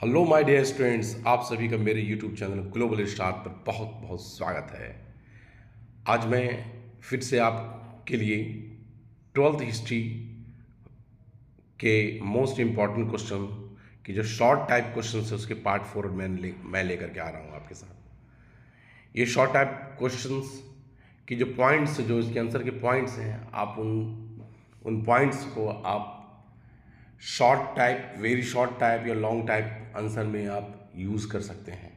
Hello my dear students, आप सभी का मेरे यूट्यूब चैनल ग्लोबल स्टार पर बहुत बहुत स्वागत है। आज मैं फिर से आपके लिए 12th हिस्ट्री के मोस्ट इम्पॉर्टेंट क्वेश्चन की जो शॉर्ट टाइप क्वेश्चन है उसके पार्ट 4 मैं लेकर के आ रहा हूँ आपके साथ। ये शॉर्ट टाइप क्वेश्चंस की जो पॉइंट्स, जो इसके आंसर के पॉइंट्स हैं, आप उन पॉइंट्स को आप short type, very short type या लॉन्ग टाइप आंसर में आप यूज़ कर सकते हैं।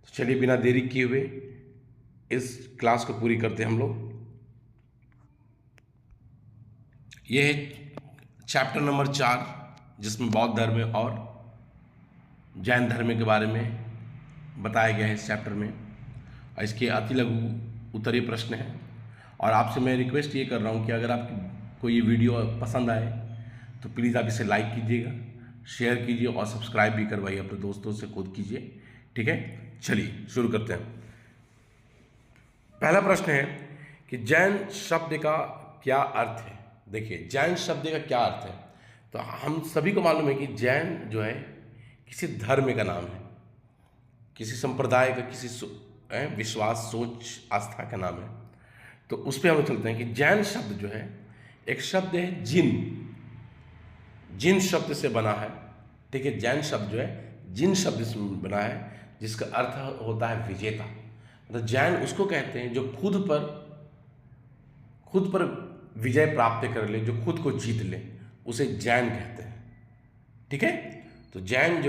तो चलिए बिना देरी किए हुए इस क्लास को पूरी करते हैं हम लोग। ये है चैप्टर नंबर 4, जिसमें बौद्ध धर्म और जैन धर्म के बारे में बताया गया है इस चैप्टर में, और इसके अति लघु उत्तरीय प्रश्न हैं। और आपसे मैं रिक्वेस्ट ये कर रहा हूँ कि अगर आपको ये वीडियो पसंद आए तो प्लीज़ आप इसे लाइक कीजिएगा, शेयर कीजिए और सब्सक्राइब भी करवाइए अपने दोस्तों से, खुद कीजिए। ठीक है, चलिए शुरू करते हैं। पहला प्रश्न है कि जैन शब्द का क्या अर्थ है। देखिए, जैन शब्द का क्या अर्थ है, तो हम सभी को मालूम है कि जैन जो है किसी धर्म का नाम है, किसी संप्रदाय का, किसी विश्वास, सोच, आस्था का नाम है। तो उस पर हम चलते हैं कि जैन शब्द जो है एक शब्द है जिन शब्द से बना है। ठीक है, जैन शब्द जो है जिन शब्द से बना है, जिसका अर्थ होता है विजेता। मतलब जैन उसको कहते हैं जो खुद पर विजय प्राप्त कर ले, जो खुद को जीत ले, उसे जैन कहते हैं। ठीक है, तो जैन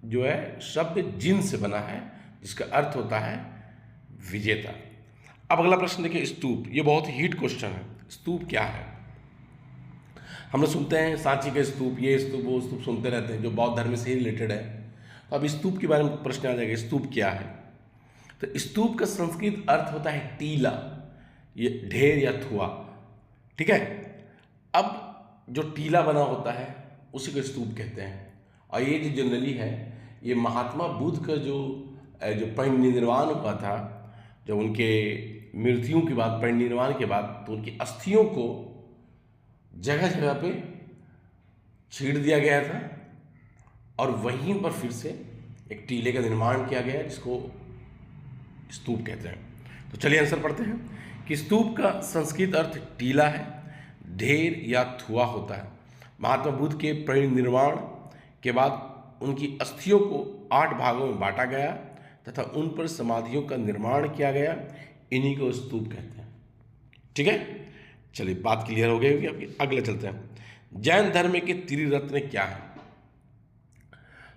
जो है शब्द जिन से बना है, जिसका अर्थ होता है विजेता। अब अगला प्रश्न देखिए, स्तूप। ये बहुत ही हिट क्वेश्चन है। स्तूप क्या है? हम लोग सुनते हैं सांची का स्तूप, ये स्तूप, वो स्तूप सुनते रहते हैं जो बौद्ध धर्म से ही रिलेटेड है। तो अब स्तूप के बारे में प्रश्न आ जाएगा, स्तूप क्या है? तो स्तूप का संस्कृत अर्थ होता है टीला, ये ढेर या थुआ। ठीक है, अब जो टीला बना होता है उसी को स्तूप कहते हैं। और ये जो जनरली है, ये महात्मा बुद्ध का जो परिनिर्वाण हुआ था, जब उनके मृत्यु के बाद, परिनिर्वाण के बाद, तो उनकी अस्थियों को जगह जगह पे छीड़ दिया गया था और वहीं पर फिर से एक टीले का निर्माण किया गया, जिसको स्तूप कहते हैं। तो चलिए आंसर पढ़ते हैं कि स्तूप का संस्कृत अर्थ टीला है, ढेर या थुआ होता है। महात्मा बुद्ध के परिनिर्वाण के बाद उनकी अस्थियों को 8 भागों में बांटा गया तथा उन पर समाधियों का निर्माण किया गया, इन्हीं को स्तूप कहते हैं। ठीक है, चलिए बात क्लियर हो गई होगी आपकी। अगले चलते हैं। जैन धर्म के त्रिरत्न क्या है?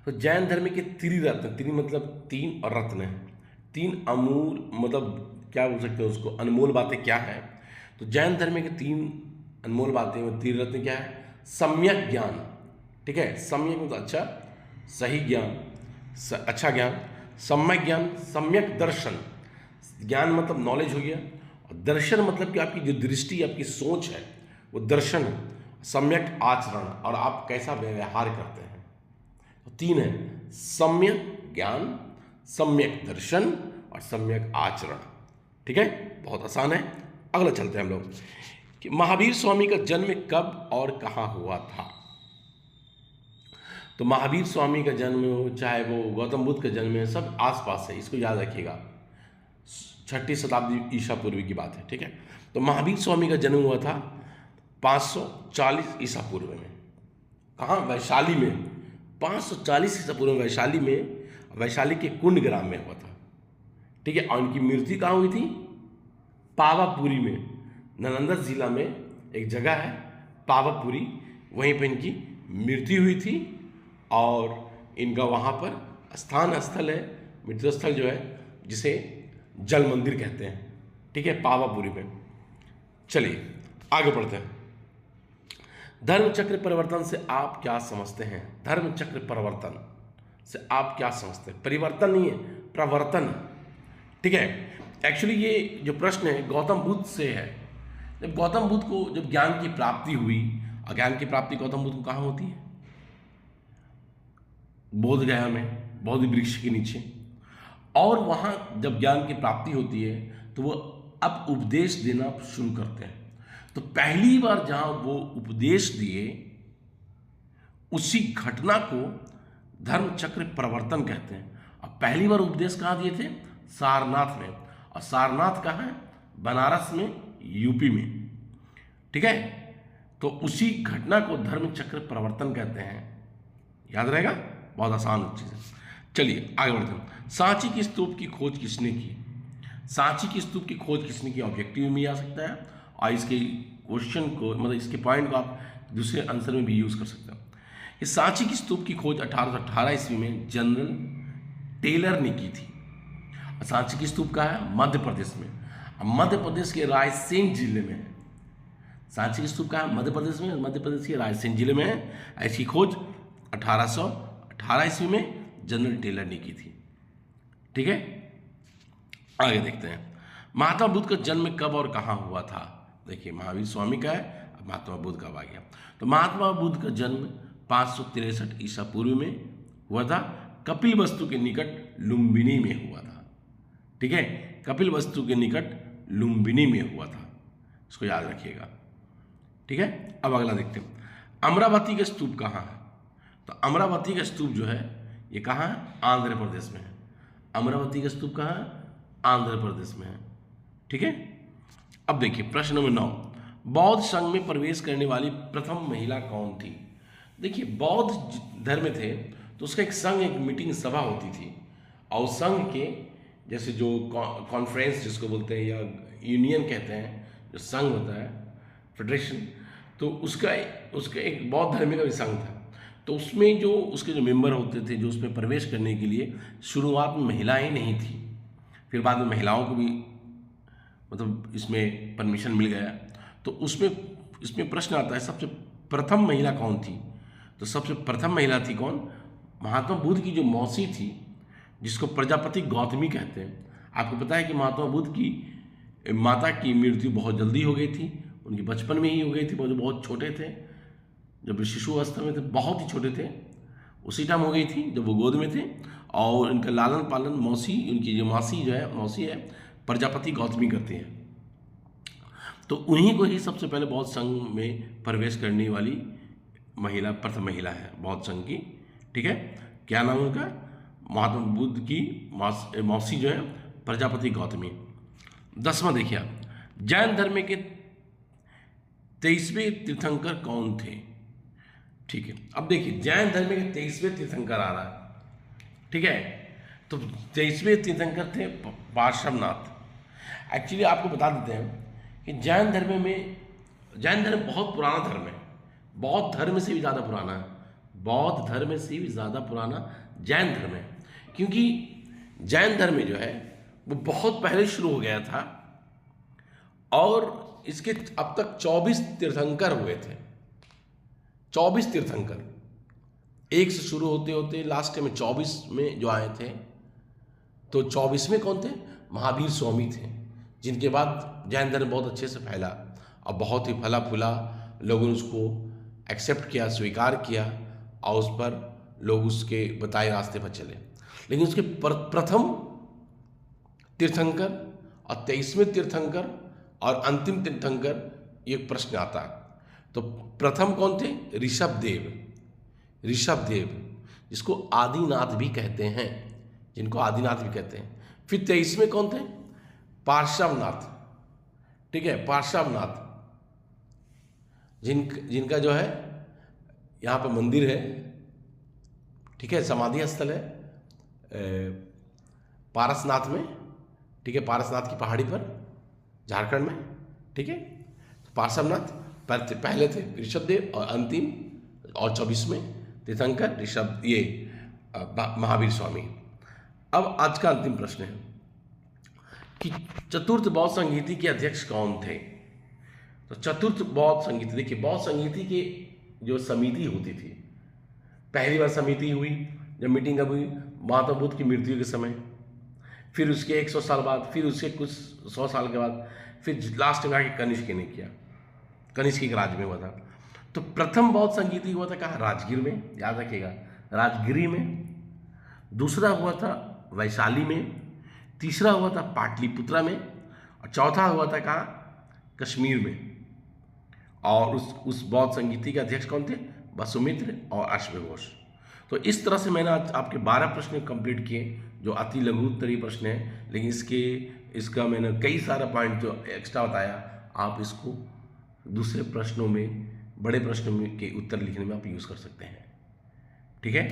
तो जैन धर्म के त्रिरत्न, त्रि मतलब 3 और रत्न है, 3 अमूल, मतलब क्या बोल सकते हैं उसको, अनमोल बातें क्या है? तो जैन धर्म के 3 अनमोल बातें, त्रिरत्न क्या है? सम्यक ज्ञान। ठीक है, सम्यक मतलब अच्छा, सही ज्ञान, अच्छा ज्ञान। सम्यक ज्ञान, सम्यक दर्शन, ज्ञान मतलब नॉलेज हो गया, और दर्शन मतलब कि आपकी जो दृष्टि, आपकी सोच है, वो दर्शन है। सम्यक आचरण, और आप कैसा व्यवहार करते हैं। तो 3 है, सम्यक ज्ञान, सम्यक दर्शन और सम्यक आचरण। ठीक है, बहुत आसान है। अगला चलते हैं हम लोग कि महावीर स्वामी का जन्म कब और कहाँ हुआ था। तो महावीर स्वामी का जन्म हो, चाहे वो गौतम बुद्ध का जन्म है, सब आसपास है, इसको याद रखिएगा। 6ठी शताब्दी ईसा पूर्व की बात है। ठीक है, तो महावीर स्वामी का जन्म हुआ था 540 ईसा पूर्व में। कहाँ? वैशाली में। 540 ईसा पूर्व में वैशाली में, वैशाली के कुंड ग्राम में हुआ था। ठीक है, और उनकी मृत्यु कहाँ हुई थी? पावापुरी में, नालंदा जिला में एक जगह है पावापुरी, वहीं पर इनकी मृत्यु हुई थी। और इनका वहाँ पर स्थल है, मृत्यु स्थल जो है, जिसे जल मंदिर कहते हैं। ठीक है, पावापुरी में। चलिए आगे बढ़ते हैं। धर्म चक्र परिवर्तन से आप क्या समझते हैं? धर्म चक्र परिवर्तन से आप क्या समझते हैं? परिवर्तन नहीं है, प्रवर्तन। ठीक है, एक्चुअली ये जो प्रश्न है गौतम बुद्ध से है। जब गौतम बुद्ध को जब ज्ञान की प्राप्ति हुई, और ज्ञान की प्राप्ति गौतम बुद्ध को कहाँ होती है? बोध गया में, बोधि वृक्ष के नीचे। और वहाँ जब ज्ञान की प्राप्ति होती है तो वो अब उपदेश देना शुरू करते हैं। तो पहली बार जहाँ वो उपदेश दिए, उसी घटना को धर्म चक्र प्रवर्तन कहते हैं। अब पहली बार उपदेश कहाँ दिए थे? सारनाथ में। और सारनाथ कहाँ है? बनारस में, यूपी में। ठीक है, तो उसी घटना को धर्म चक्र प्रवर्तन कहते हैं। याद रहेगा, बहुत आसान चीज़ है। चलिए आगे बढ़ते हैं। सांची की स्तूप की खोज किसने की? सांची की स्तूप की खोज किसने की? ऑब्जेक्टिव में आ सकता है, और इसके क्वेश्चन को, मतलब इसके पॉइंट को आप दूसरे आंसर में भी यूज कर सकते हैं। इस सांची की स्तूप की खोज 1818 ईस्वी में जनरल टेलर ने की थी। सांची की स्तूप कहाँ है? मध्य प्रदेश में। मध्य प्रदेश के रायसेन जिले में है। सांची की स्तूप कहाँ है? मध्य प्रदेश में। मध्य प्रदेश के रायसेन जिले में है। इसकी खोज 1818 ईस्वी में जनरल टेलर ने की थी। ठीक है, आगे देखते हैं। महात्मा बुद्ध का जन्म कब और कहाँ हुआ था? देखिए, महावीर स्वामी का है, अब महात्मा बुद्ध कब आ गया? तो महात्मा बुद्ध का जन्म 563 ईसा पूर्व में हुआ था। कपिल वस्तु के निकट लुम्बिनी में हुआ था। ठीक है, कपिल वस्तु के निकट लुम्बिनी में हुआ था, इसको याद रखिएगा। ठीक है, अब अगला देखते हैं। अमरावती का स्तूप कहाँ है? तो अमरावती का स्तूप जो है ये कहाँ है? आंध्र प्रदेश में है। अमरावती का स्तूप कहाँ है? आंध्र प्रदेश में है। ठीक है, अब देखिए प्रश्न नंबर 9। बौद्ध संघ में प्रवेश करने वाली प्रथम महिला कौन थी? देखिए, बौद्ध धर्म थे तो उसका एक संघ, एक मीटिंग सभा होती थी, और संघ के जैसे जो कॉन्फ्रेंस जिसको बोलते हैं या यूनियन कहते हैं, जो संघ होता है, फेडरेशन, तो उसका एक बौद्ध धर्म का भी संघ था। तो उसमें जो उसके जो मेंबर होते थे, जो उसमें प्रवेश करने के लिए शुरुआत में महिलाएं नहीं थी, फिर बाद में महिलाओं को भी मतलब इसमें परमिशन मिल गया। तो इसमें प्रश्न आता है, सबसे प्रथम महिला कौन थी? तो सबसे प्रथम महिला थी कौन? महात्मा बुद्ध की जो मौसी थी, जिसको प्रजापति गौतमी कहते हैं। आपको पता है कि महात्मा बुद्ध की माता की मृत्यु बहुत जल्दी हो गई थी, उनकी बचपन में ही हो गई थी, वो जो बहुत छोटे थे, जब शिशु अवस्था में थे, बहुत ही छोटे थे, उसी टाइम हो गई थी जब वो गोद में थे। और इनका लालन पालन मौसी, उनकी जो मौसी है प्रजापति गौतमी करती हैं। तो उन्हीं को ही सबसे पहले बौद्ध संघ में प्रवेश करने वाली महिला प्रथम महिला है बौद्ध संघ की। ठीक है, क्या नाम उनका? महात्मा बुद्ध की मौसी जो है प्रजापति गौतमी। 10वां देखिए आप, जैन धर्म के 23वें तीर्थंकर कौन थे? ठीक है, अब देखिए जैन धर्म के 23वें तीर्थंकर आ रहा है। ठीक है, तो 23वें तीर्थंकर थे पार्श्वनाथ। एक्चुअली आपको बता देते हैं कि जैन धर्म बहुत पुराना धर्म है, बौद्ध धर्म से भी ज़्यादा पुराना है। बौद्ध धर्म से भी ज़्यादा पुराना जैन धर्म है, क्योंकि जैन धर्म जो है वो बहुत पहले शुरू हो गया था, और इसके अब तक 24 तीर्थंकर हुए थे। 24 तीर्थंकर, एक से शुरू होते होते लास्ट में 24 में जो आए थे। तो 24वें कौन थे? महावीर स्वामी थे, जिनके बाद जैन धर्म बहुत अच्छे से फैला और बहुत ही फला फूला, लोगों ने उसको एक्सेप्ट किया, स्वीकार किया, और उस पर लोग उसके बताए रास्ते पर चले। लेकिन उसके प्रथम तीर्थंकर और 23वें तीर्थंकर और अंतिम तीर्थंकर, ये प्रश्न आता है। तो प्रथम कौन थे? ऋषभदेव, जिसको आदिनाथ भी कहते हैं, फिर 23वें कौन थे? पार्श्वनाथ। ठीक है, पार्श्वनाथ, जिनका जो है यहाँ पर मंदिर है, ठीक है, समाधि स्थल है पारसनाथ में। ठीक है, पारसनाथ की पहाड़ी पर, झारखंड में। ठीक है, तो पार्श्वनाथ पहले थे ऋषभदेव, और अंतिम और 24वें तीर्थंकर महावीर स्वामी। अब आज का अंतिम प्रश्न है कि चतुर्थ बौद्ध संगीति के अध्यक्ष कौन थे? तो चतुर्थ बौद्ध संगीति, देखिए बौद्ध संगीति की जो समिति होती थी, पहली बार समिति हुई जब मीटिंग कब हुई? महात्मा बुद्ध की मृत्यु के समय, फिर उसके 100 साल बाद, फिर उसके कुछ 100 साल के बाद, फिर लास्ट में आके कनिष्क ने किया, कनिष्क के राज में हुआ था। तो प्रथम बौद्ध संगीति हुआ था कहाँ? राजगीर में, याद रखिएगा, राजगिरी में। दूसरा हुआ था वैशाली में, तीसरा हुआ था पाटलिपुत्रा में, और चौथा हुआ था कहाँ? कश्मीर में। और उस बौद्ध संगीति के अध्यक्ष कौन थे? वसुमित्र और अश्वघोष। तो इस तरह से मैंने आज आपके 12 प्रश्न कंप्लीट किए, जो अति लघु उत्तरीय प्रश्न है, लेकिन इसका मैंने कई सारा पॉइंट जो एक्स्ट्रा बताया, आप इसको दूसरे प्रश्नों में, बड़े प्रश्नों में के उत्तर लिखने में आप यूज़ कर सकते हैं। ठीक है,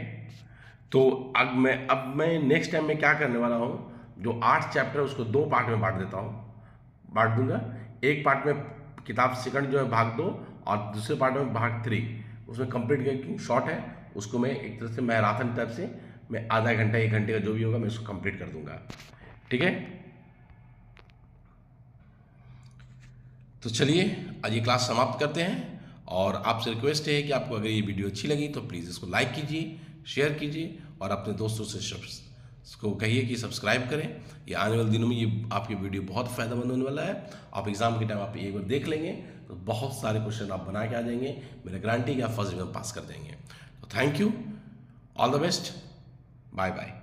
तो अब मैं नेक्स्ट टाइम में क्या करने वाला हूँ, जो 8 चैप्टर है उसको 2 पार्ट में बांट दूंगा। एक पार्ट में किताब सेकंड जो है भाग 2, और दूसरे पार्ट में भाग 3, उसमें कंप्लीट करके शॉर्ट है, उसको मैं एक तरह से मैराथन टाइप से मैं आधा घंटा 1 घंटे का जो भी होगा मैं उसको कंप्लीट कर दूंगा। ठीक है, तो चलिए आज ये क्लास समाप्त करते हैं, और आपसे रिक्वेस्ट है कि आपको अगर ये वीडियो अच्छी लगी तो प्लीज़ इसको लाइक कीजिए, शेयर कीजिए, और अपने दोस्तों से इसको कहिए कि सब्सक्राइब करें। ये आने वाले दिनों में ये आपकी वीडियो बहुत फ़ायदेमंद होने वाला है। आप एग्ज़ाम के टाइम आप एक बार देख लेंगे तो बहुत सारे क्वेश्चन आप बना के आ जाएंगे, मेरा गारंटी कि आप फर्स्ट डिवीजन पास कर देंगे। तो thank you, all the best, bye bye.